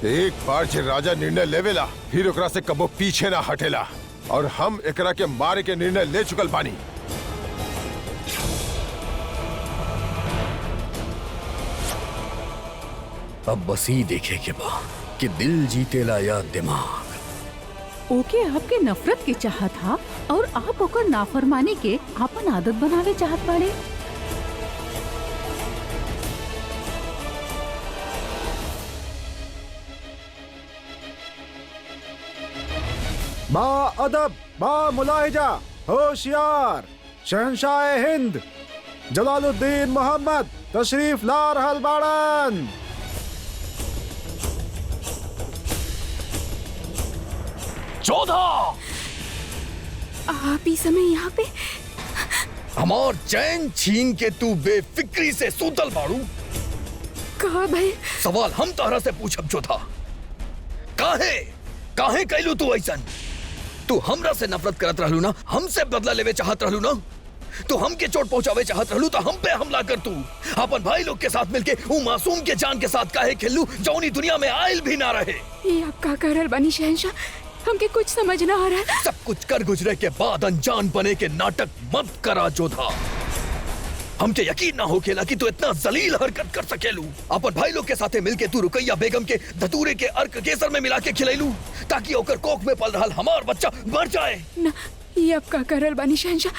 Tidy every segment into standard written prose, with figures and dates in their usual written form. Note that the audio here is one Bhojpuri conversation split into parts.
एक बार जे राजा निर्णय लेवेला फिर ओकरा से कबो पीछे ना हटेला और हम एकरा के मारे के निर्णय ले चुकल बानी। अब बस ही देखे के बा कि दिल जीतेला या दिमाग। ओके आपके नफरत के चाहत था और आप ओकर नाफरमानी के आपन आदत बनावे चाहत बाड़े। बा अदब, बा मुलाहिजा, होशियार, शहंशाह हिंद जलालुद्दीन मोहम्मद तशरीफ ला रहल बाड़न। जोधा, आप इस समय यहाँ पे? हमार चैन छीन के तू बेफिक्री से सूतल बाड़ू। कहा भाई? सवाल हम तहरा से पूछब जोधा, काहे काहे कैलू तू ऐसन? तू हमरा से नफरत करत रहलू ना, हमसे बदला लेवे चाहत रहलू ना, तू हमके चोट पहुंचावे चाहत रहलू तो हम पे हमला कर तू अपन भाई लोग के साथ मिलके वो मासूम के जान के साथ काहे खेलू जौनी दुनिया में आयल भी ना रहे। ये आप का करल बानी शहंशाह, हमके कुछ समझ ना आ रहा। सब कुछ कर गुजरे के बाद अनजान बने के नाटक मत करा जोधा। हमके यकीन ना होखेला कि तू इतना जलील हरकत कर सकेलू। अपन भाई लोग के साथे मिलके तू रुकैया बेगम के धतूरे के अर्क केसर में मिला के खिलैलू ताकि ओकर कोख में पल रहल हमार बच्चा मर जाए ना। ये आप का करल बानी शहंशाह,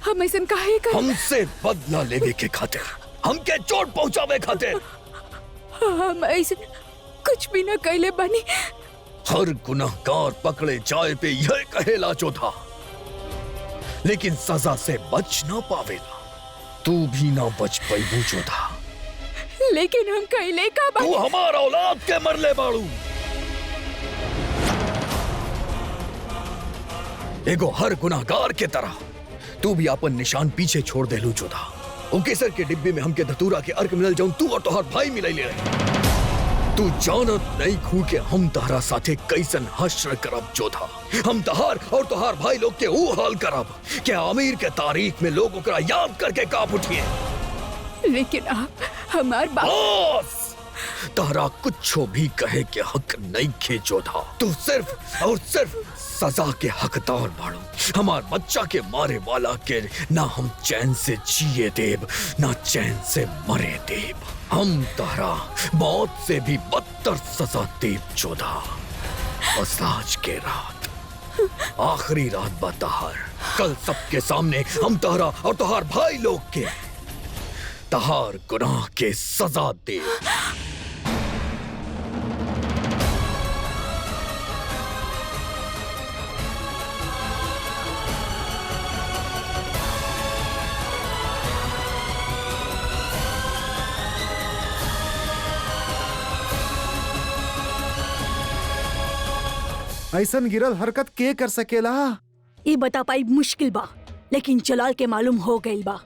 हम ऐसन काहे कर? हमसे बदला लेवे के खातिर, हमके चोट पहुंचावे खातिर। हम ऐसे कुछ भी ना कैले बानी। हर गुनाहगार पकड़े जाए पे यह कहेला जोधा, लेकिन सजा से बच ना पावेला। तू भी ना बच पाईबू जोधा। लेकिन हम कैले का बानी? तू हमारा औलाद के मरले बाड़ू। एगो हर गुनाहगार के तरह तू भी अपन निशान पीछे छोड़ देलू जोधा। ओ केसर के डिब्बे में हमके धतूरा के अर्क मिलल जाऊं तू और तोहार भाई मिलई ले रहे। तू जानत नहीं खू के हम तहरा साथे कैसन हश्र करब जोधा। हम तहार और तोहार भाई लोग के ऊ हाल करब कि आमिर के तारीख में लोग ओकरा याद करके कांप उठिए। लेकिन आप हमार बात। बस तहरा कुछो भी कहे के हक नहीं खे जोधा। तू सिर्फ और सिर्फ सजा के हकदार बाड़ू। हमार बच्चा के मारे वाला के ना हम चैन से जिए देब ना चैन से मरे देब। हम तहरा मौत से भी बदतर सजा देब जोधा। बस आज के रात आखिरी रात बा तहार। कल सबके सामने हम तहरा और तहार भाई लोग के तहार गुनाह के सजा देब। ऐसन गिरल हरकत के कर सकेला? ये बता पाई मुश्किल बा, लेकिन जलाल के मालूम हो गइल बा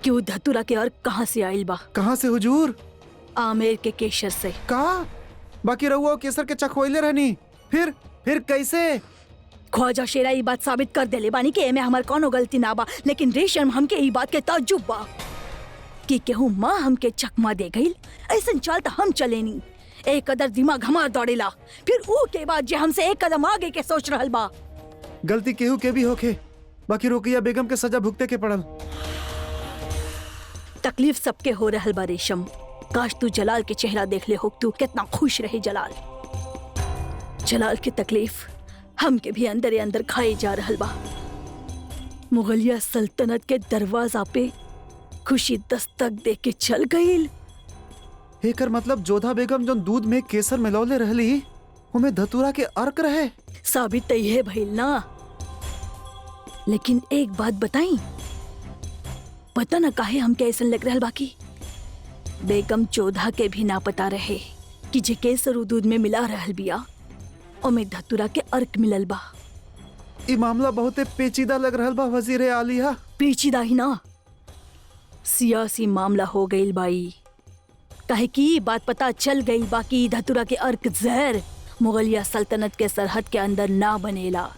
कि वो धतूरा के अर्क कहाँ से आइल बा। कहाँ से हुजूर? आमेर के केसर से। का? बाकी रहुआ केसर के चखवैले रहनी, फिर कैसे? ख्वाजा शेरा ये बात साबित कर देले बानी कि एमे हमार कोनो गलती ना बा, लेकिन रेशम हमके ये बात के ताज्जुब बा कि केहू माँ हमके चकमा दे गइल। ऐसन चाल तो हम चलेनी। एक कदर दिमाग हमार दौड़ेला, फिर ऊ के बाद जे हमसे एक कदम आगे के सोच रहल बा। गलती केहू के भी होखे, बाकी रुकैया बेगम के सजा भुगते के पड़ल। तकलीफ सबके हो रहल बा रेशम। काश तू जलाल के चेहरा देख ले हो, तू कितना खुश रहे। जलाल की तकलीफ हमके भी अंदर अंदर खाए जा रहल बा। मुगलिया सल्तनत के दरवाजा पे खुशी दस्तक दे के चल गईल। एकर मतलब जोधा बेगम जो दूध में केसर मिलौले रहली उमे धतूरा के अर्क रहे। साबित तो यह भइल ना। लेकिन एक बात बताई, पता न काहे हमके ऐसन लग रहल बाकी बेगम जोधा के भी ना पता रहे कि जे केसर दूध में मिला रहल बिया ओमे धतूरा के अर्क मिलल बा। ई मामला बहुते पेचीदा लग रहल बा वजीर आलिया। पेचीदा ही ना, सियासी मामला हो गईल बाई। काहे कि बात पता चल गई बाकी धतूरा के अर्क जहर मुगलिया सल्तनत के सरहद के अंदर ना बनेला,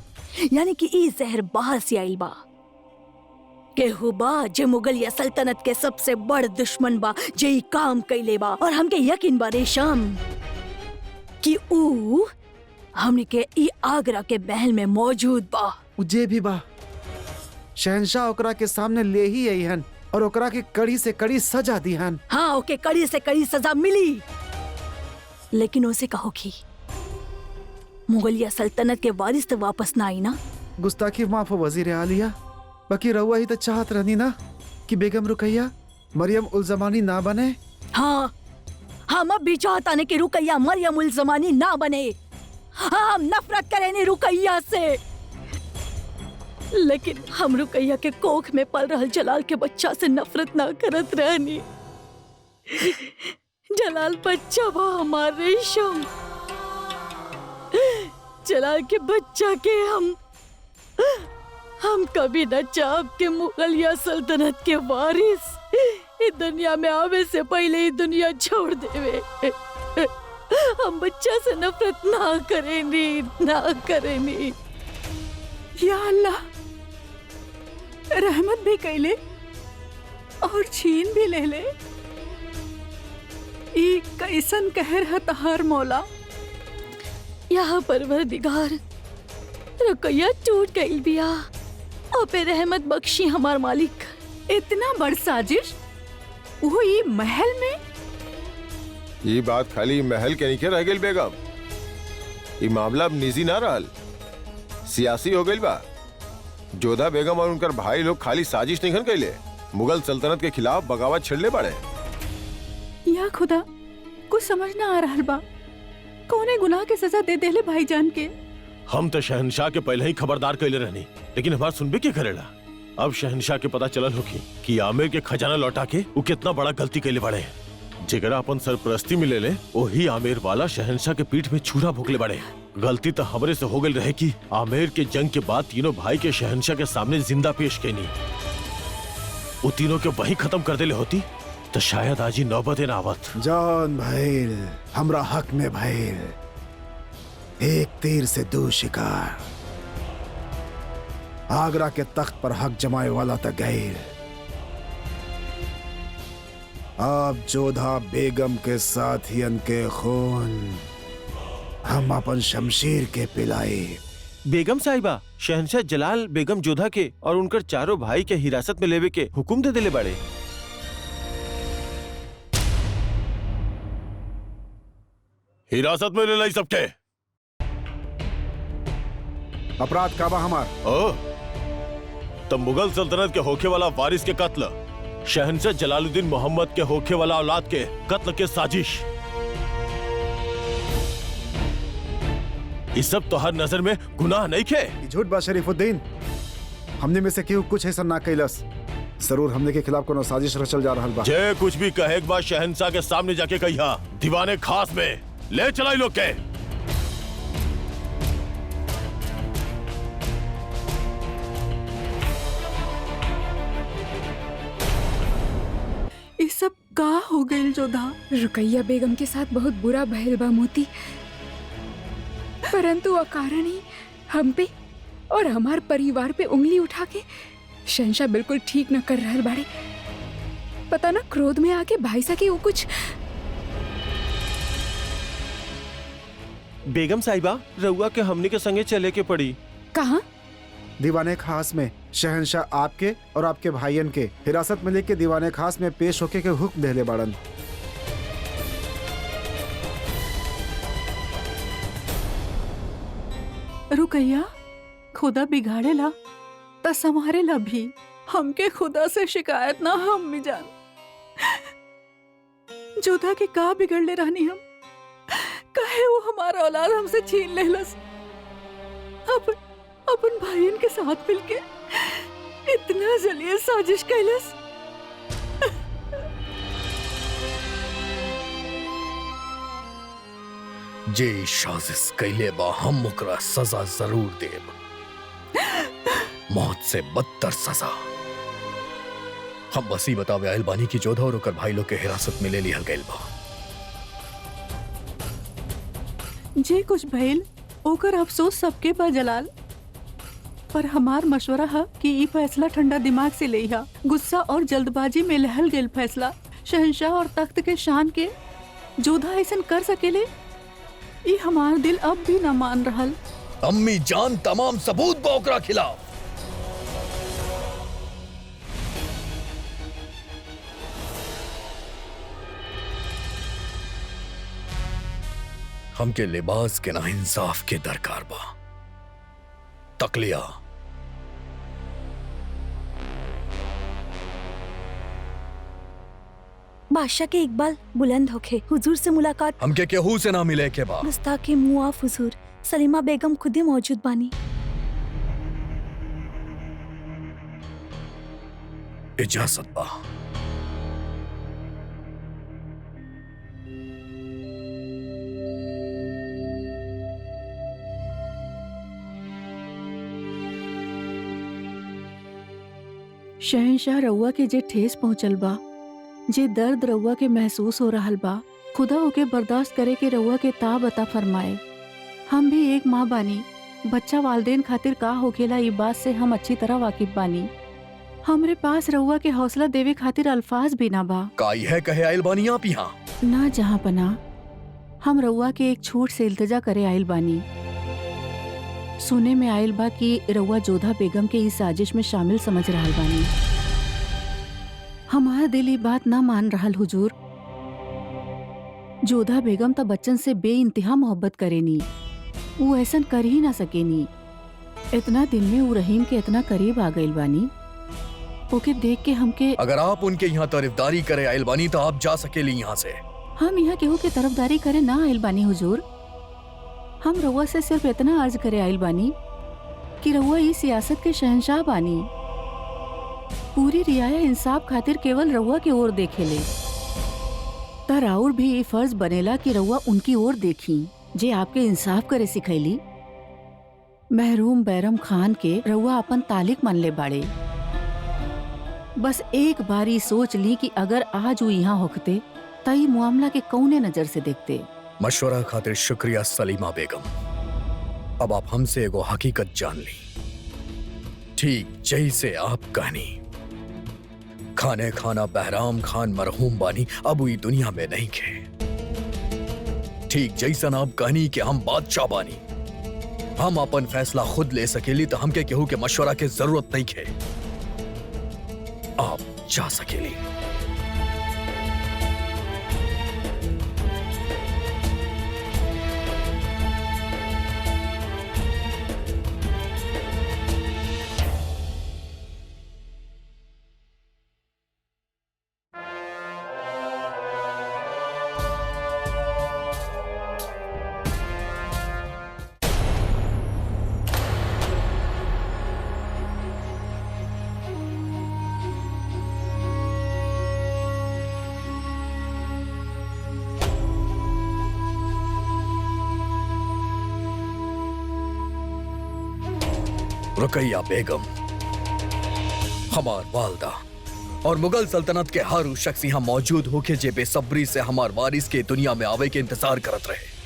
यानी कि ई जहर बाहर से आइल बा। केहू बा जे मुगलिया सल्तनत के सबसे बड़ दुश्मन बा, जे ई काम कैले बा। और हमके यकीन बा रेशम कि ऊ हमने के ई आगरा के महल में मौजूद बा। जे भी बा शहंशाह ओकरा के सामने ले ही अइहन और ओकरा के कड़ी से कड़ी सजा दिहन। हाँ, ओके कड़ी से कड़ी सजा मिली, लेकिन उसे कहो कि मुगलिया सल्तनत के वारिस तो वापस ना आई ना। गुस्ताखी माफ हो वजीर आलिया, बाकी रहुआ ही तो चाहत रहनी ना कि बेगम रुकैया मरियम उल जमानी ना बने। हाँ, हम अब भी चाहता ने कि रुकैया मरियम उल जमानी ना बने। हाँ, हम नफरत करें रुकैया से, लेकिन हम रुकैया के कोख में पल रहल जलाल के बच्चा से नफरत ना करत रहनी। जलाल बच्चा बा हमार रेशम, जलाल के बच्चा के हम कभी न चाहब के मुगलिया सल्तनत के वारिस इस दुनिया में आवे से पहले ही दुनिया छोड़ देवे। हम बच्चा से नफरत ना करेंगे, ना करेंगे। या अल्लाह, रहमत भी कैले और छीन भी ले ले। ई कैसन कहर है तहार मौला। यहाँ परवरदिगार रुकैया टूट गई बिया और पे रहमत बख्शी हमार मालिक। इतना बड़ साजिश वो ई महल में। ये बात खाली महल के नीचे रह गई बेगम। ये मामला अब निजी ना रहल, सियासी हो गई बा। जोधा बेगम और उनकर भाई लोग खाली साजिश नहीं कैले, मुगल सल्तनत के खिलाफ बगावत छिड़ले पड़े। या खुदा, कुछ समझ ना आ रहा बा। कौने गुनाह के सजा दे देले भाईजान के। हम तो शहनशाह के पहले ही खबरदार कैले रहनी, लेकिन हमार सुनबे के करेला। अब शहनशाह के पता चलल होगी कि आमिर के खजाना लौटा के वो कितना बड़ा गलती कैले बड़े। जेकरा अपन सरप्रस्ती मिले ले वही आमिर वाला शहनशाह के पीठ में छुरा भोगले बड़े। गलती तो हमरे से हो गई रहे कि आमिर के जंग के बाद तीनों भाई के शहनशाह के सामने जिंदा पेश कैनी। वो तीनों के वही खत्म कर देले होती तो शायद आज ही नौबत न आवत। जान भैल हमरा हक में भैल, एक तीर से दो शिकार। आगरा के तख्त पर हक जमाए वाला तक गैल। अब जोधा बेगम के साथियन के खून हम अपन शमशीर के पिलाई। बेगम साहिबा, शहनशाह जलाल बेगम जोधा के और उनकर चारों भाई के हिरासत में लेवे के हुक्म दे दिले बड़े। हिरासत में ले लाई सबके। अपराध का बा हमार। ओ, तब मुगल सल्तनत के होखे वाला वारिस के कत्ल, शहनशाह जलालुद्दीन मोहम्मद के होखे वाला औलाद के कत्ल के साजिश, इस सब तो हर नजर में गुनाह नहीं खे। झूठ बा शरीफुद्दीन, हमने में से क्यों कुछ ऐसा ना कैलस। जरूर हमने के खिलाफ कोनो साजिश रचल जा रहल बा। जे कुछ भी कहे एक बार शहनशाह के सामने जाके कहिया। दीवाने खास में ले चलाई लोग के। ये सब का हो गई जोधा। रुकैया बेगम के साथ बहुत बुरा भयल बा मोती, परंतु अकारण ही हम पे और हमार परिवार पे उंगली उठा के शहनशाह बिल्कुल ठीक न कर रहल बाड़े। पता ना क्रोध में आके भाई सा के वो कुछ। बेगम साहिबा, रउआ के हमनी के संगे चले के पड़ी। कहाँ? दीवाने खास में शहनशाह आपके और आपके भाईयन के हिरासत में लेके दीवाने खास में पेश होके के हुक्म देले बाड़न। रुकैया, खुदा बिगाड़ेला त संभारेला भी। हमके खुदा से शिकायत ना हम भी जान। जोधा के का बिगड़ले रहनी हम, कहे वो हमारा औलाद हमसे छीन लेलस। अपन भाईन के साथ मिलके इतना जलिया साजिश कैलस। जे साजिश कैले बा हम ओकरा सजा जरूर देब, मौत से बदतर सजा। हम बस ही बतावे आइल बानी की जोधा और ओकर भाई लोग के हिरासत में ले लिहल गइल बा। जे कुछ भइल ओकर अफसोस सबके बा जलाल, पर हमार मशवरा है कि ई फैसला ठंडा दिमाग से लेहा। गुस्सा और जल्दबाजी में लहल गइल फैसला शहनशाह और तख्त के शान के जोधा ऐसन कर सकेले ये हमार दिल अब भी न मान रहल। अम्मी जान तमाम सबूत बा ओकरा खिलाफ। हमके लिबास के ना इंसाफ के दरकार बा। तकलिया बादशाह के इकबाल बुलंद होके हुजूर से मुलाकात। हमके केहू से ना मिले के बा। गुस्ताखी मुआफ हुजूर, सलीमा बेगम खुद ही मौजूद बानी। इजाजत बा। शहंशाह रउआ के जे ठेस पहुंचल बा, जे दर्द रउआ के महसूस हो रहल बा, खुदा ओके बर्दाश्त करे के रउआ के ताब अता फरमाए। हम भी एक माँ बानी, बच्चा वालदेन खातिर का होखेला ई बात से हम अच्छी तरह वाकिफ बानी। हमरे पास रउआ के हौसला देवे खातिर अल्फाज भी ना बा। काई है कहे आइल बानी आप यहाँ? ना जहाँ पना, हम रउआ के एक छूट से इल्तिजा करे आइल बानी। सुने में आइल बा कि रउआ जोधा बेगम के इस साजिश में शामिल समझ रहल बानी। हमारा दिल ये बात ना मान रहल हुजूर। जोधा बेगम तो बच्चन से बेइंतहा मोहब्बत करेनी, वो ऐसन कर ही ना सकेनी। इतना दिन में वो रहीम के इतना करीब आ गइल बानी, ओके देख के हमके। अगर आप उनके यहाँ तारीफदारी करे आइल बानी तो आप जा सकेली यहाँ से। हम यहाँ केहू के तरफदारी करे ना आइल बानी हुजूर। हम रउआ से सिर्फ इतना अर्ज करे आइल बानी कि रउआ इस सियासत के शहंशाह बानी। पूरी रियाया इंसाफ खातिर केवल रउआ की ओर देखेले, तर और भी ये फर्ज बनेला कि रउआ उनकी ओर देखी जे आपके इंसाफ करे सिखैली। महरूम बैरम खान के रउआ अपन तालिक मन ले बाड़े। बस एक बारी सोच ली कि अगर आज वो यहाँ होखते तई मामला के कौने नजर से देखते। मशवरा खातिर शुक्रिया सलीमा बेगम। अब आप हमसे एगो हकीकत जान ली। ठीक जैसे आप कहनी, खाने खाना बहराम खान मरहूम बानी अब हुई दुनिया में नहीं खे। ठीक जैसन आप कहनी कि हम बादशाह बानी, हम अपन फैसला खुद ले सकेली तो हमके केहू के मशवरा के जरूरत नहीं खे। आप जा सकेली। रुकैया बेगम, हमार वालदा और मुगल सल्तनत के हर उस शख्स यहाँ मौजूद होके जे बेसब्री से हमार वारिस के दुनिया में आवे के इंतजार करत रहे।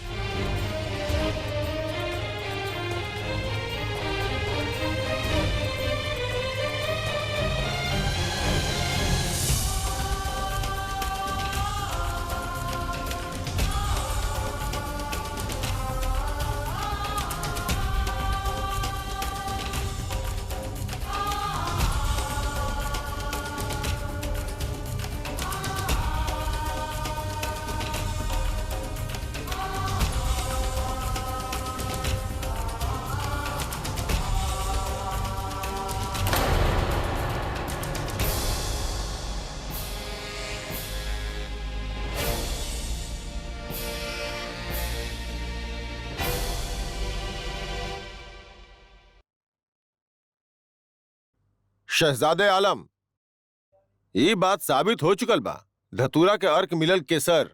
शहजादे आलम, ये बात साबित हो चुकल बा, धतूरा के अर्क मिलल केसर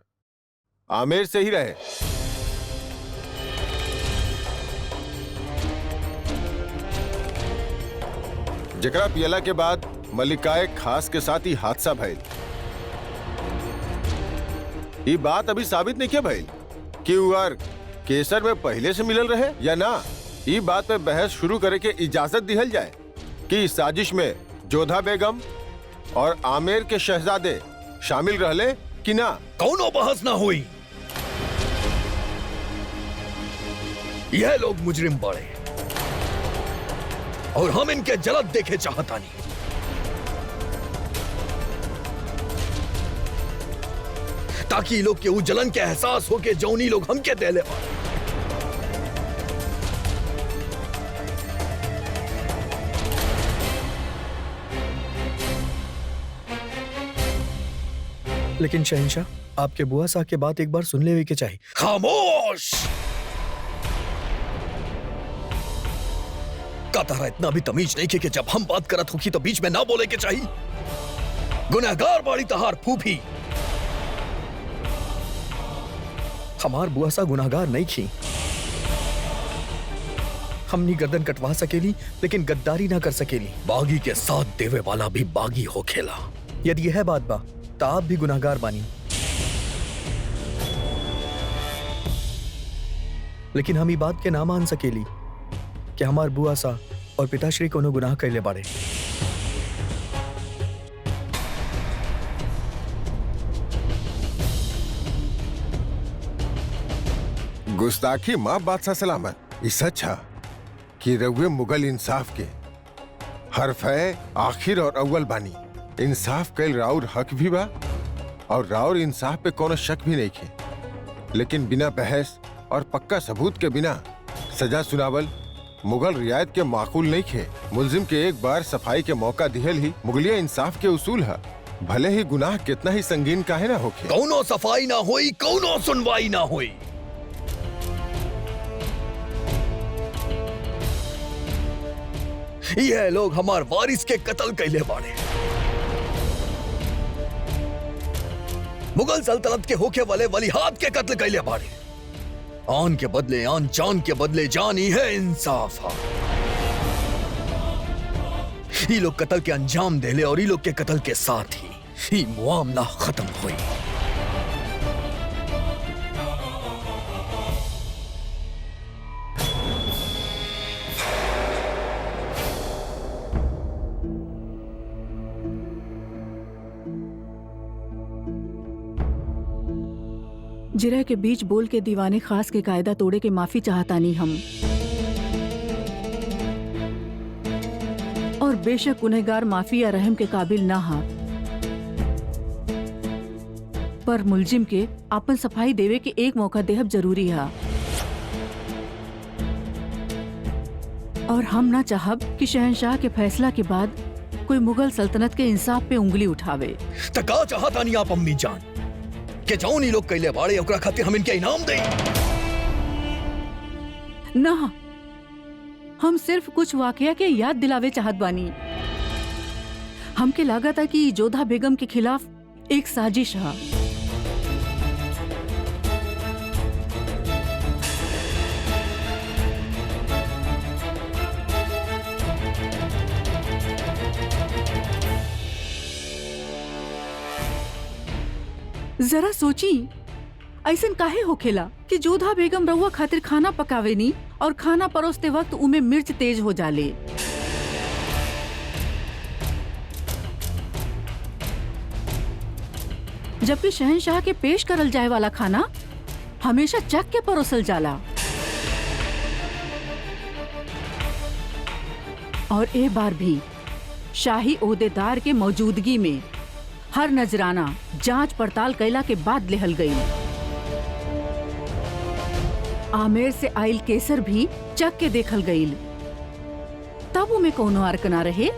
आमेर से ही रहे। जकरा पियला के बाद मलिकाए खास के साथ ही हादसा भइल। ये बात अभी साबित नहीं किया भइल कि वो अर्क केसर में पहले से मिलल रहे या ना। ये बात पे बहस शुरू करे के इजाजत दिहल जाए कि इस साजिश में जोधा बेगम और आमेर के शहजादे शामिल रहले कि ना। कौनो बहस ना हुई। यह लोग मुजरिम बड़े और हम इनके जलद देखे चाहता नहीं। ताकि ये लोग के ऊ जलन के एहसास हो के जौनी लोग हमके देले बा। लेकिन शहंशाह, आपके बुआ साहब के बात एक बार सुन ले के चाहिए। खामोश! का तारा इतना भी तमीज नहीं कि जब हम बात करत होगी तो बीच में ना बोले के चाहिए। गुनहगार बाड़ी तहार फूफी। हमार बुआ साहब गुनाहगार नहीं थी। हमनी गर्दन कटवा सकेली लेकिन गद्दारी ना कर सकेली। बागी के साथ देवे वाला भी बागी हो खेला। यदि यह बात बा तो आप भी गुनाहगार बानी। लेकिन हम ई बात के ना मान सकेली कि हमार बुआ सा और पिताश्री कोनो गुनाह कैले बाड़े। गुस्ताखी माँ बादशाह सलामत। इस अच्छा कि रघुए मुगल इंसाफ के हरफ है आखिर और अव्वल बानी। इंसाफ कैल राउर हक भी बा और राउर इंसाफ पे कोनो शक भी नहीं खे। लेकिन बिना बहस और पक्का सबूत के बिना सजा सुनावल मुगल रियायत के माकूल नहीं खे। मुलजिम के एक बार सफाई के मौका दिहल ही मुगलिया इंसाफ के उसूल है। भले ही गुनाह कितना ही संगीन काहे ना होखे। कौनो सफाई ना हुई, कौनो सुनवाई ना हुई। यह लोग हमार वारिस के कत्ल कैले बाड़े। मुगल सल्तनत के होके वाले वलीहात के कत्ल कैले बाड़े। आन के बदले आन, जान के बदले जान ही है इंसाफ। ये लोग कत्ल के अंजाम देले और ये लोग के कत्ल के साथ ही ये मामला खत्म हुई। जिरह के बीच बोल के दीवाने खास के कायदा तोड़े के माफी चाहता नहीं हम। और बेशक गुनहगार माफी या रहम के काबिल ना हा, पर मुलजिम के अपन सफाई देवे के एक मौका देहब जरूरी है। और हम ना चाहब कि शहंशाह के फैसला के बाद कोई मुगल सल्तनत के इंसाफ पे उंगली उठावे। तका चाहता नहीं आप अम्मी जान के जाऊन ही लोग कैले बाड़े ओकरा खातिर हम इनके इनाम दें। ना, हम सिर्फ कुछ वाकया के याद दिलावे चाहत बानी। हमके लागत है कि जोधा बेगम के खिलाफ एक साजिश है। जरा सोची, ऐसन काहे होखेला कि जोधा बेगम रउआ खातिर खाना पकावे नी और खाना परोसते वक्त उमे मिर्च तेज हो जाले। जबकि शहंशाह के पेश करल जाए वाला खाना हमेशा चख के परोसल जाला। और ए बार भी शाही ओहदेदार के मौजूदगी में हर नजराना जांच पड़ताल कैला के बाद लेहल गई। आमेर से आइल केसर भी चख के देखल गईल, तब उमे कोनो अर्क ना रहे।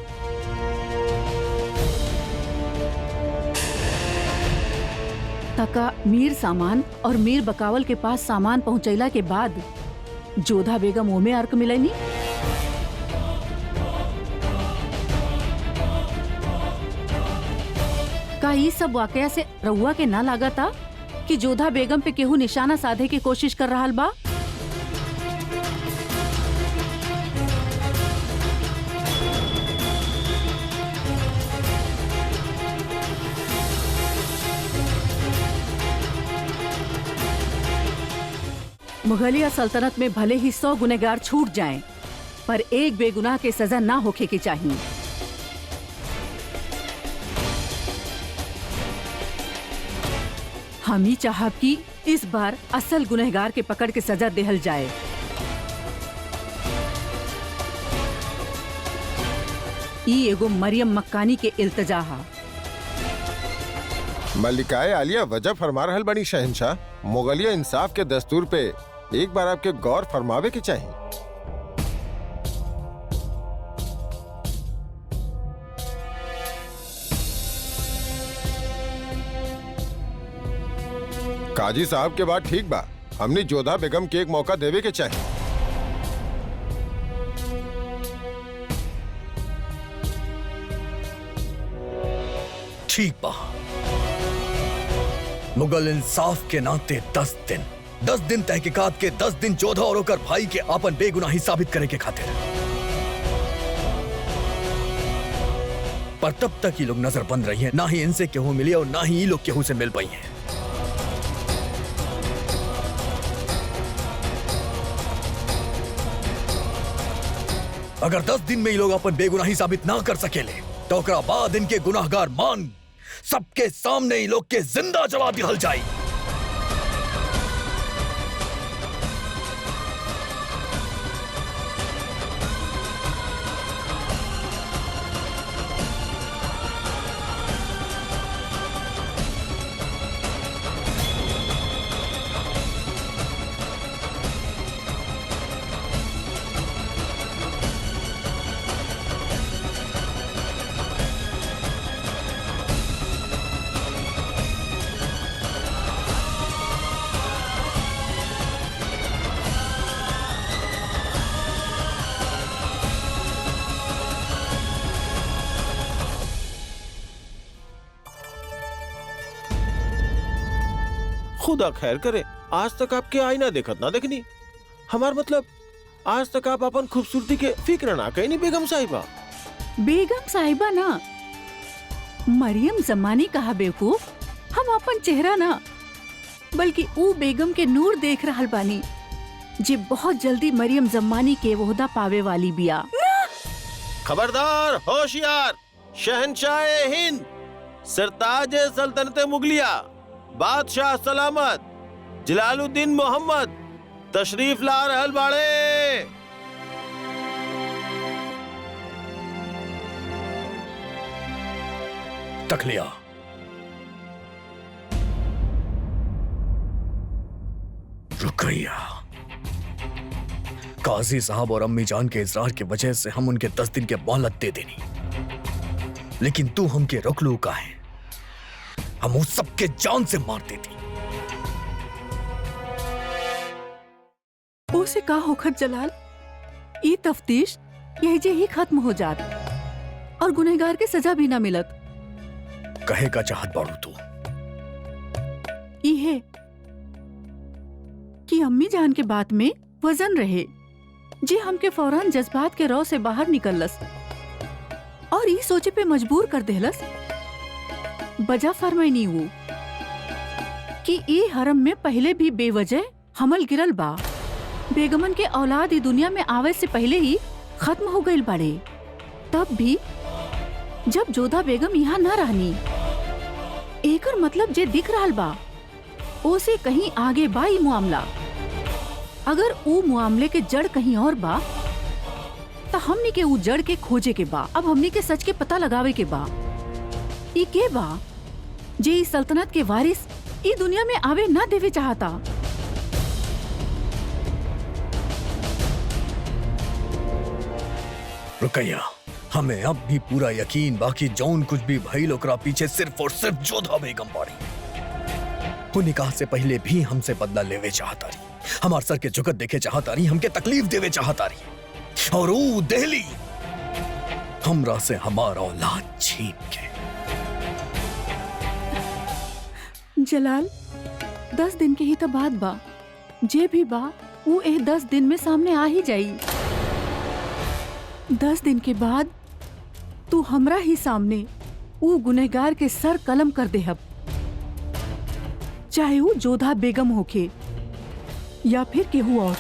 तका मीर सामान और मीर बकावल के पास सामान पहुंचैला के बाद जोधा बेगम ओमे अर्क मिलनी। का ये सब वाकया से रउआ के ना लगा था कि जोधा बेगम पे केहू निशाना साधे की कोशिश कर रहा बा? मुगलिया सल्तनत में भले ही 100 गुनहगार छूट जाएं, पर एक बेगुनाह के सजा ना होखे की चाहिए। हम ही चाहब कि इस बार असल गुनहगार के पकड़ के सजा देहल जाए। ई एगो मरियम मक्कानी के इल्तजा हा। मल्लिकाए आलिया वजह फरमा रहल बनी शहंशाह। मुगलिया इंसाफ के दस्तूर पे एक बार आपके गौर फरमावे के चाहिए। काजी साहब के बात ठीक बा, हमने जोधा बेगम के एक मौका देवे के चाहिए। ठीक बा, मुगल इंसाफ के नाते 10 दिन तहकीकात के 10 दिन जोधा और ओकर भाई के आपन बेगुनाही साबित करे के खातिर। पर तब तक ये लोग नजर बंद रही है, ना ही इनसे केहू मिली और ना ही ये लोग केहू से मिल पाई हैं। अगर 10 दिन में ये लोग अपन बेगुनाही साबित ना कर सकेले तो ओकरा बाद इनके गुनाहगार मान सबके सामने ही लोग के जिंदा जला दिहल जाई। खुदा खैर करे, आज तक आपके आईना देखत ना देखनी। हमार मतलब आज तक आप अपन खूबसूरती के फिक्र ना कहीं बेगम साहिबा। बेगम साहिबा ना, मरियम जमानी कहा बेवकूफ। हम अपन चेहरा ना बल्कि ऊ बेगम के नूर देख रहल बानी जे बहुत जल्दी मरियम जमानी के ओहदा पावे वाली बिया। खबरदार, होशियार, शहंशाह हिंद, सरताज सल्तनत मुगलिया, बादशाह सलामत, जलालुद्दीन मोहम्मद तशरीफ ला रहल बाड़े। तखलिया, रुकैया, काजी साहब और अम्मी जान के इजरार की वजह से हम उनके 10 दिन के मोहलत दे देनी, लेकिन तू हमके रोक लू का है, हम उस सबके जान से मार देती। उसे का होखत जलाल, ई तफ्तीश यही जे ही खत्म हो जात और गुनहगार के सजा भी ना मिलत। कहे का चाहत बाड़ू तू? ई है कि अम्मी जान के बात में वजन रहे जे हमके फौरन जज्बात के रौ से बाहर निकलस और ई सोचे पे मजबूर कर देहलस। बजा फरमाइनी वो कि ई हरम में पहले भी बेवजह हमल गिरल बा। बेगमन के औलाद ई दुनिया में आवे से पहले ही खत्म हो गईल बाड़े। तब भी जब जोधा बेगम यहाँ न रहनी, एकर मतलब जे दिख रहल बा ओसे कहीं आगे बा ई मामला। अगर ऊ मामले के जड़ कहीं और बा तो हमनी के ऊ जड़ के खोजे के बा। अब हमनी के सच के पता लगावे के बा। ई के बा जे इस सल्तनत के वारिस ई दुनिया में आवे ना देवे चाहता। रुकैया, हमें अब भी पूरा यकीन बाकी जौन कुछ भी भइल ओकरा पीछे सिर्फ और सिर्फ जोधा बेगम बाड़ी। वो निकाह से पहले भी हमसे बदला लेवे चाहता रही, हमार सर के झुकत देखे चाहता रही, हमके तकलीफ देवे चाहता रही और वो दहली हमरा से हमारा औलाद छीन के। जलाल, 10 दिन के ही तो बात बा। जे भी बा वो 10 दिन में सामने आ ही जाई। 10 दिन के बाद तू हमरा ही सामने वो गुनहगार के सर कलम कर देहब, चाहे वो जोधा बेगम होके या फिर केहू और।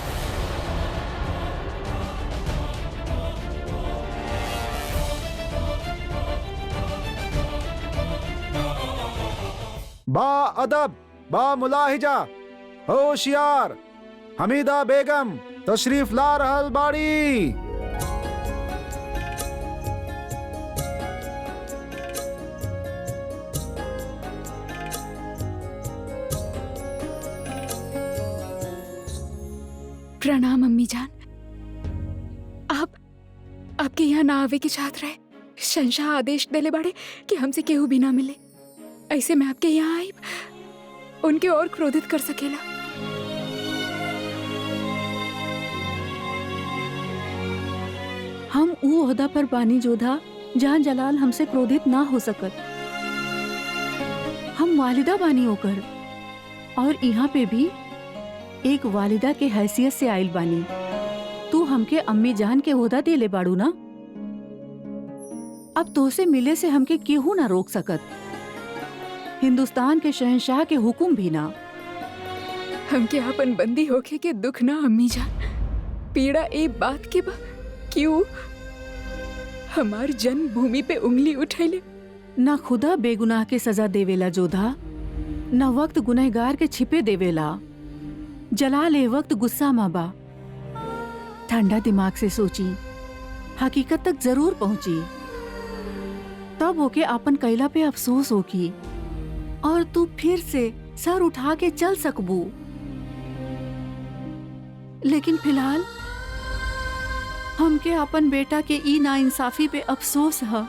बा अदब, बा मुलाहिजा, होशियार, हमीदा बेगम तशरीफ ला रहल बाड़ी। प्रणाम अम्मी जान। आप आपके यहाँ ना आवे के चाहत रहे। शहंशाह आदेश देले बाड़े कि हमसे केहू भी ना मिले। ऐसे में आपके यहाँ आई उनके और क्रोधित कर सकेला। हम ऊ ओहदा पर बानी जोधा जहाँ जलाल हमसे क्रोधित ना हो सकत। हम वालिदा बानी होकर और यहाँ पे भी एक वालिदा के हैसियत से आइल बानी। तू हमके अम्मी जान के ओहदा दे ले बाड़ू ना। अब तोसे मिले से हमके केहू ना रोक सकत। हिंदुस्तान के शहंशाह के हुक्म भी ना। हमके अपन बंदी होके के दुख ना अम्मी जान। पीड़ा ए बात के बा क्यों हमार जन्मभूमि पे उंगली उठैले। ना खुदा बेगुनाह के सजा देवेला जोधा, न वक्त गुनहगार के छिपे देवेला। जलाल ए वक्त गुस्सा में बा। ठंडा दिमाग से सोची, हकीकत तक जरूर पहुंची। तब होके आपन कैला पे अफसोस होगी और तू फिर से सर उठा के चल सकबू। लेकिन फिलहाल हमके अपन बेटा के ई नाइंसाफी पे अफसोस है।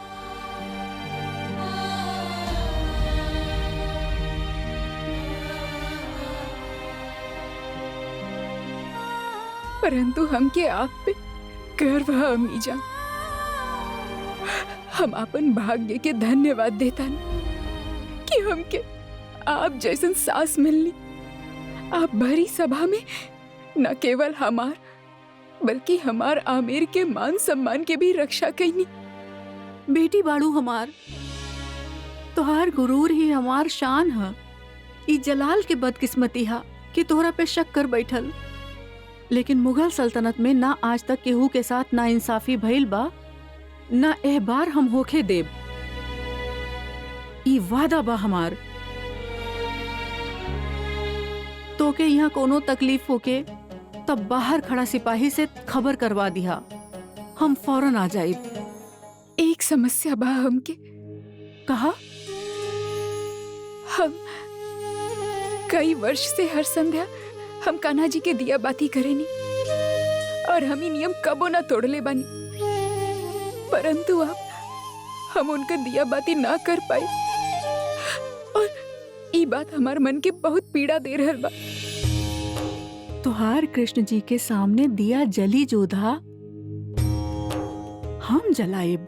परंतु हमके आप पे गर्व है अम्मी जान। हम अपन भाग्य के धन्यवाद देता कि हमके आप जैसन सास मिलनी। आप भरी सभा में न केवल हमार बल्कि हमार आमिर के मान सम्मान के भी रक्षा कैनी। बेटी बाड़ू हमार, तोहार गुरूर ही हमार शान है। ई जलाल के बदकिस्मती हा कि तोहरा पे शक कर बैठल। लेकिन मुगल सल्तनत में ना आज तक केहू के साथ ना इंसाफी भइल बा, ना एह बार हम होखे देब। ई वादा बा हमार। तो के यहाँ कोनो तकलीफ होके तब बाहर खड़ा सिपाही से खबर करवा दिया। हम फौरन आ जाइब। एक समस्या बा हमके। कहा? हम कई वर्ष से हर संध्या हम कान्हा जी के दिया बाती करेनी और हम ही नियम कबो ना तोड़ले बानी। परंतु अब हम उनका दिया बाती ना कर पाए और ये बात हमारे मन के बहुत पीड़ा दे रहल बा। तोहार कृष्ण जी के सामने दिया जली जोधा, हम जलाएब।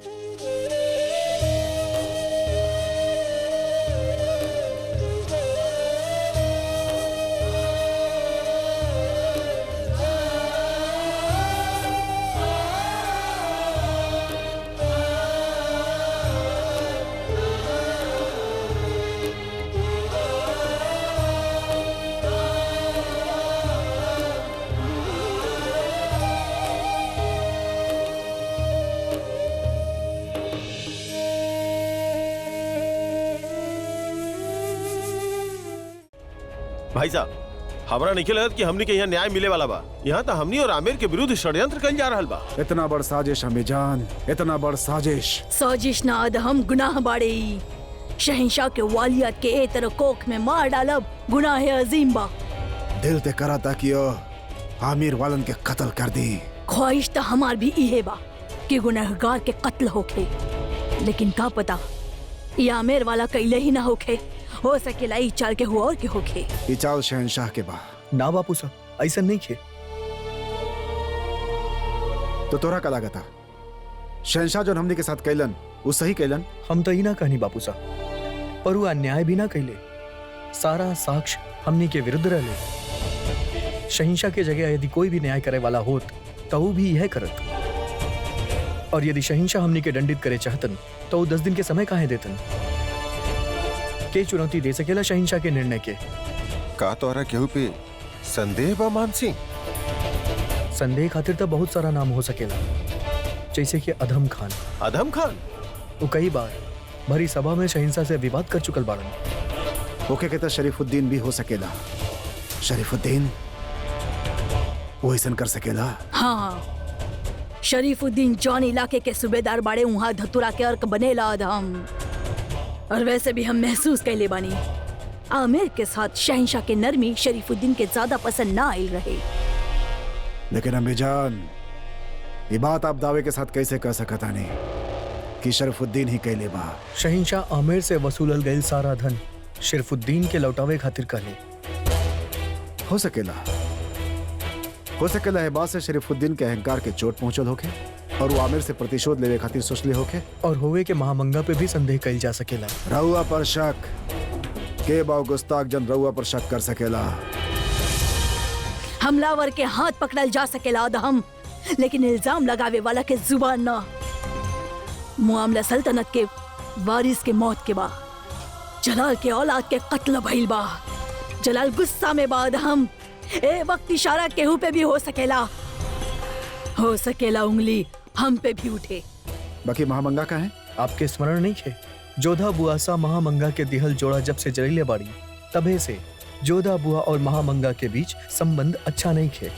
भाई साहब, हमरा नहीं लगत कि हमनी के यहाँ न्याय मिले वाला बा। यहाँ तो हमनी और आमिर के विरुद्ध षड्यंत्र कइल जा रहल बा। इतना बड़ साजिश हमें जान, इतना बड़ साजिश। साजिश ना अदहम गुनाह बाड़े। शहंशाह के वालियत के ए तरह कोख में मार डालब गुनाह अजीम बा। दिल ते करा था कि आमिर वालन के कत्ल कर दी। ख्वाहिश तो हमार भी इहे बा कि गुनहगार के कत्ल होखे। लेकिन का पता ये आमिर वाला कैले ही ना होखे। हो सकेला ई चाल के हुआ और के होखे। ई चाल शहंशाह के बा। ना बापू साहब, ऐसा नहीं खे। तो तोरा का लागता शहंशाह जो हमने के साथ कैलन वो सही कैलन? हम तो ही ना कहनी बापू साहब, पर वो अन्याय भी ना कैले। सारा साक्ष्य हमनी के विरुद्ध रहले। शहंशाह के जगह यदि कोई भी न्याय करे वाला होत तो वो भी यह करत। और यदि शहंशाह हमनी के दंडित करे चाहतन तो वो 10 दिन के समय काहे देतन? के चुनौती दे सकेला शहंशाह के निर्णय के? का तोहरा केहू पे संदेह बा मान सिंह? संदेह खातिर तो बहुत सारा नाम हो सकेला, जैसे कि अधम खान। अधम खान वो कई बार भरी सभा में शहंशाह से विवाद कर चुकल बाड़न। ओके कहता शरीफुद्दीन भी हो सकेला। शरीफुद्दीन वो ऐसा कर सकेला? हाँ, शरीफुद्दीन जौन इलाके के सूबेदार बाड़े वहाँ धतुरा के अर्क बनेला अदहम। और वैसे भी हम महसूस कैले बानी आमिर के साथ शहंशाह के नरमी शरीफुद्दीन के ज्यादा पसंद ना आयल रहे। लेकिन अम्मी जान, ये बात आप दावे के साथ कैसे कह सकता नहीं कि शरीफुद्दीन ही कैले बा? शहिंशाह आमिर से वसूलल गईल सारा धन शरीफुद्दीन के लौटावे खातिर कहले। हो सकेला है बात से शरीफुद्दीन के अहंकार के चोट पहुंचल होके और वो आमिर से प्रतिशोध लेवे खातिर सोचले होके। और होवे के महामंगा पे भी संदेह कईल जा सकेला। रउआ पर शक के बाव गुस्ताख जन रउआ पर शक कर सकेला। हमलावर के हाथ पकड़ल जा सकेला अदहम, लेकिन इल्जाम लगावे वाला के जुबान ना। मुआमला सल्तनत के वारिस के मौत के बा, जलाल के औलाद के कत्ल भइल बा। जलाल गुस्सा में बा अदहम। ए वक्त इशारा केहू पे भी हो सकेला उंगली हम पे भी उठे। बाकी महामंगा का है? आपके स्मरण नहीं है जोधा बुआसा महामंगा के दिहल जोड़ा जब से जरीले बाड़ी तबे से जोधा बुआ और महामंगा के बीच संबंध अच्छा नहीं है।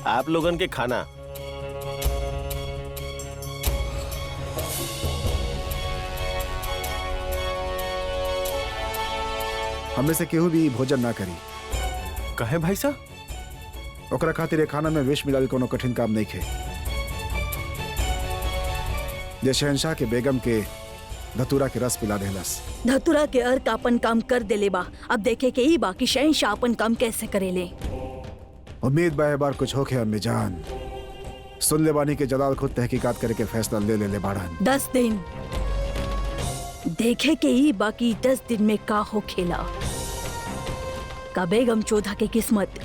आप लोगन के खाना। हमें से केहू भी भोजन ना करी। कहे भाई साहब? ओकरा खातिर खाना में विष मिलाल कोनो कठिन काम नहीं खे। जे शहनशाह के बेगम के धतूरा के रस पिला देहलस। धतुरा के अर्क अपन काम कर देले बा। अब देखे के ई बा कि शहनशाह अपन काम कैसे करेले। उम्मीद बा बार कुछ होके अम्मी जान। सुन ले बानी के जलाल खुद तहकीकात करे के फैसला ले बाड़न। 10 दिन देखे के ई बाकी 10 दिन में का हो खेला। का बेगम चौधा के किस्मत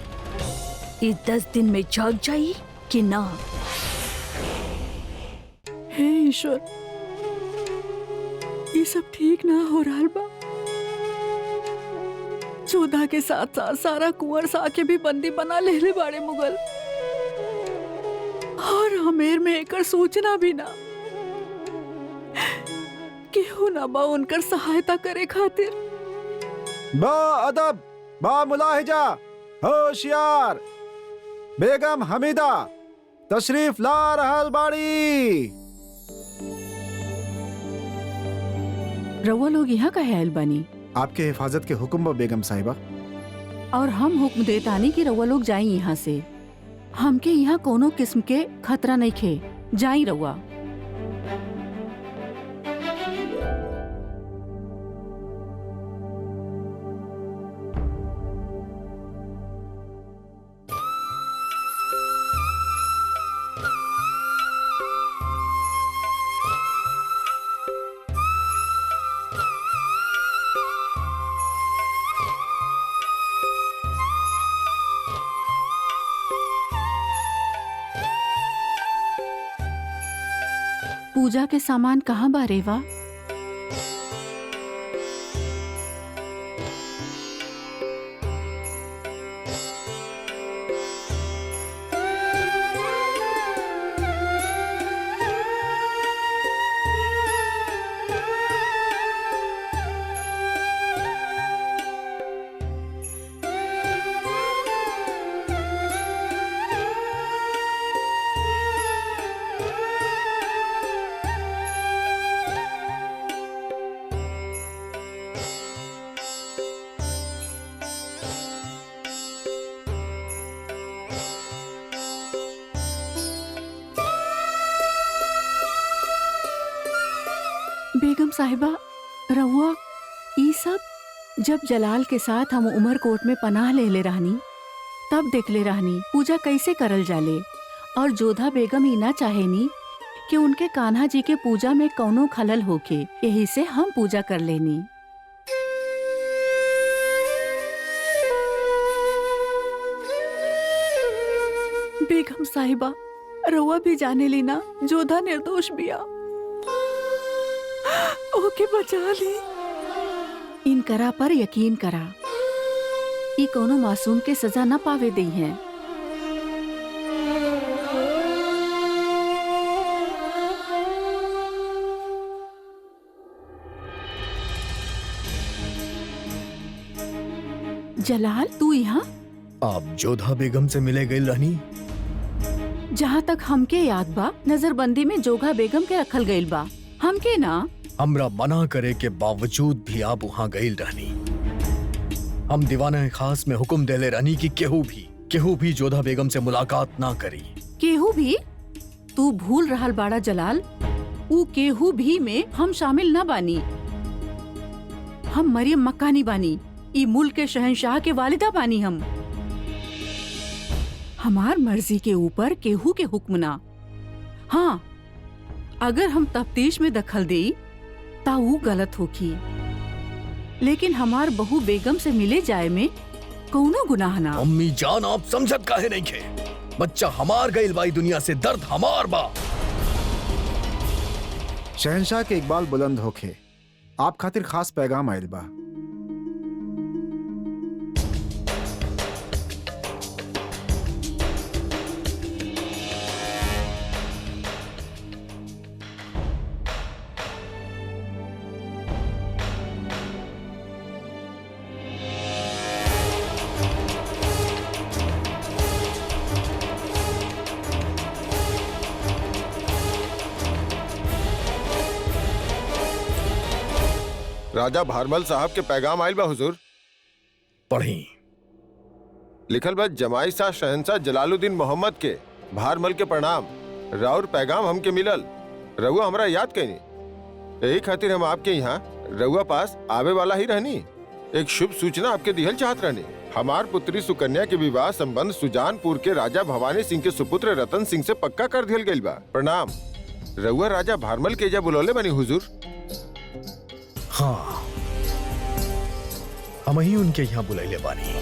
ई 10 दिन में जाग जाई कि ना? हे ईश्वर, ये सब ठीक ना हो रहा बा। जोधा के साथ साथ सारा कुंवर सा के भी बंदी बना ले बाड़े मुगल, और हमेर में एकर सोचना भी ना केहू ना बा उनकर सहायता करे खातिर। बा अदब, बा मुलाहिजा, होशियार। बेगम हमीदा तशरीफ ला रहल बाड़ी। रउआ लोग यहाँ काहे आइल बानी? आपके हिफाजत के हुक्म बा बेगम साहिबा। और हम हुक्म देतानी कि रउआ लोग जाई यहाँ से। हमके यहाँ कोनो किस्म के खतरा नहीं खे। जाई रउआ। पूजा के सामान कहाँ बा रेवा? बेगम साहिबा, रहुआ ई सब जब जलाल के साथ हम उमरकोट में पनाह ले रहनी तब देख ले रहनी पूजा कैसे करल जाले। और जोधा बेगम ई ना चाहेनी कि उनके कान्हा जी के पूजा में कौनो खलल होके, यही से हम पूजा कर लेनी। बेगम साहिबा, रउआ भी जाने ली ना जोधा निर्दोष बिया। ओके बचा ली। इन करा पर यकीन करा, ये कोनो मासूम के सजा न पावे दी है। जलाल, तू यहाँ? आप जोधा बेगम से मिले गई रहनी? जहाँ तक हमके याद बा, नजरबंदी में जोधा बेगम के रखल गईल बा। हमके ना, हमरा मना करे के बावजूद भी आप वहां गईल रहनी। हम दीवाना खास में हुक्म देले रहनी कि केहू भी जोधा बेगम से मुलाकात ना करी। केहू भी? तू भूल रहल बाड़ा जलाल, ऊ केहू भी में हम शामिल न बानी। हम मरियम मक्कानी बानी, ई मुल्क के शहंशाह के वालिदा बानी। हम हमार मर्जी के ऊपर केहू के हुक्म ना। हाँ, अगर हम तफ्तीश में दखल देई ता ऊ गलत होखी, लेकिन हमार बहू बेगम से मिले जाए में कौनो गुनाह ना। अम्मी जान, आप समझत काहे नहीं खे? बच्चा हमार गईल बाई दुनिया से, दर्द हमार बा। शहंशाह के इकबाल बुलंद होखे, आप खातिर खास पैगाम आयल बा। राजा भारमल साहब के पैगाम आयल बा हुजूर। पढ़ी। लिखल बा जमाई शाह शहंशाह जलालुद्दीन मोहम्मद के भारमल के प्रणाम। राउर पैगाम हमके मिलल, रउआ हमरा याद कैनी, यही खातिर हम आपके यहाँ रउआ पास आवे वाला ही रहनी। एक शुभ सूचना आपके दिहल चाहत रहनी। हमार पुत्री सुकन्या के विवाह संबंध सुजानपुर के राजा भवानी सिंह के सुपुत्र रतन सिंह से पक्का कर दिहल गइल बा। प्रणाम। रउआ राजा भारमल के जा बुलौले बनी हुजूर। हाँ, हम ही उनके यहाँ बुलाइले बानी।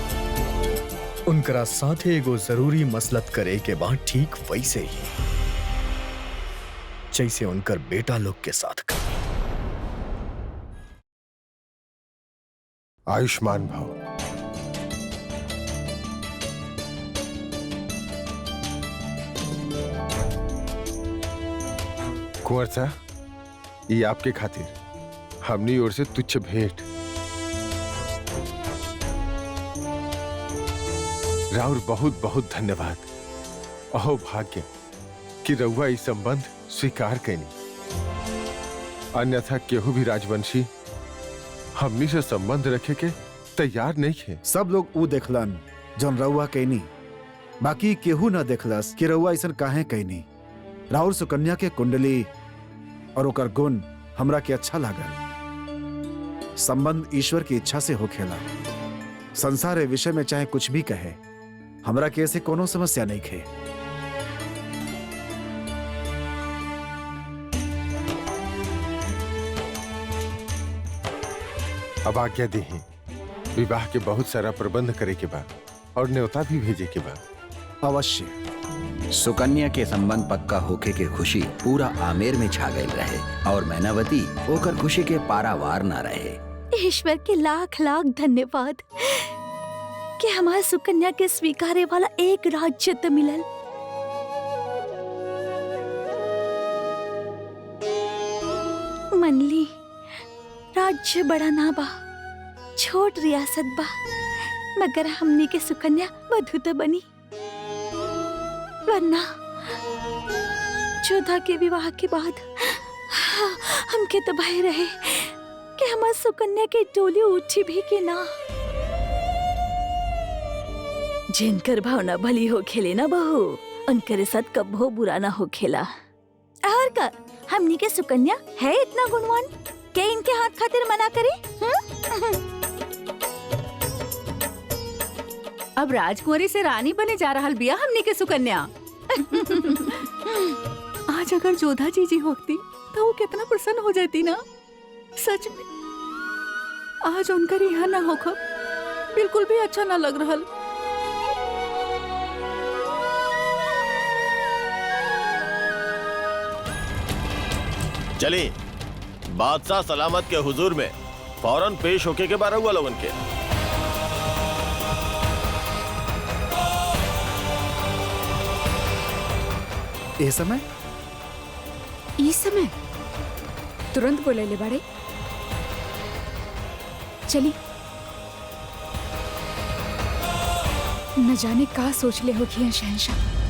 उनकरा साथे एगो जरूरी मसलत करे के बाद ठीक वैसे ही जैसे उनकर बेटा लोग के साथ करी। आयुष्मान भव। कुंवर साहब, ये आपके खातिर हमनी ओर से तुच्छ भेंट। राउर बहुत बहुत धन्यवाद। अहो भाग्य कि रउआ इस संबंध स्वीकार कैनी, अन्यथा केहू भी राजवंशी हमनी से संबंध रखे के तैयार नहीं है। सब लोग ऊ देखलन जौन रउआ कैनी, बाकी केहू न देखलस कि रउआ ऐसन काहे कैनी। राउर सुकन्या के कुंडली और ओकर गुण हमरा के अच्छा लागल। संबंध ईश्वर की इच्छा से होखेला। संसार के विषय में चाहे कुछ भी कहे, हमरा के ऐसे कोनो समस्या नहीं खे। अब आज्ञा दी, विवाह के बहुत सारा प्रबंध करे के बा और न्योता भी भेजे के बा। अवश्य। सुकन्या के संबंध पक्का होके के खुशी पूरा आमेर में छा गई रहे और मैनावती ओकर खुशी के पारावार ना रहे। ईश्वर के लाख लाख धन्यवाद कि हमारे सुकन्या के स्वीकारे वाला एक राज्य तो मिलल। मनली राज्य बड़ा ना बा, छोट रियासत बा, मगर हमनी के सुकन्या वधू तो बनी। वरना जोधा के विवाह के बाद हमके तो भय रहे कि हमार सुकन्या के डोली उठी भी के ना। जिनकर भावना भली हो खेले ना बहू, उनकर साथ कबो बुरा ना हो खेला। और का हमनी के सुकन्या है इतना गुणवान के इनके हाथ खातिर मना करे? अब राजकुंवरी से रानी बने जा रहल बिया हमनी के सुकन्या। आज अगर जोधा जी होती तो वो कितना प्रसन्न हो जाती ना। सच में आज उनकर यहाँ ना होखब बिल्कुल भी अच्छा ना लग रहल। चली बादशाह सलामत के हुजूर में फौरन पेश होके के बारह हुआ लोगन के। इस समय तुरंत बोले ले बाड़े। चली, न जाने का सोच ले होगी शहंशाह।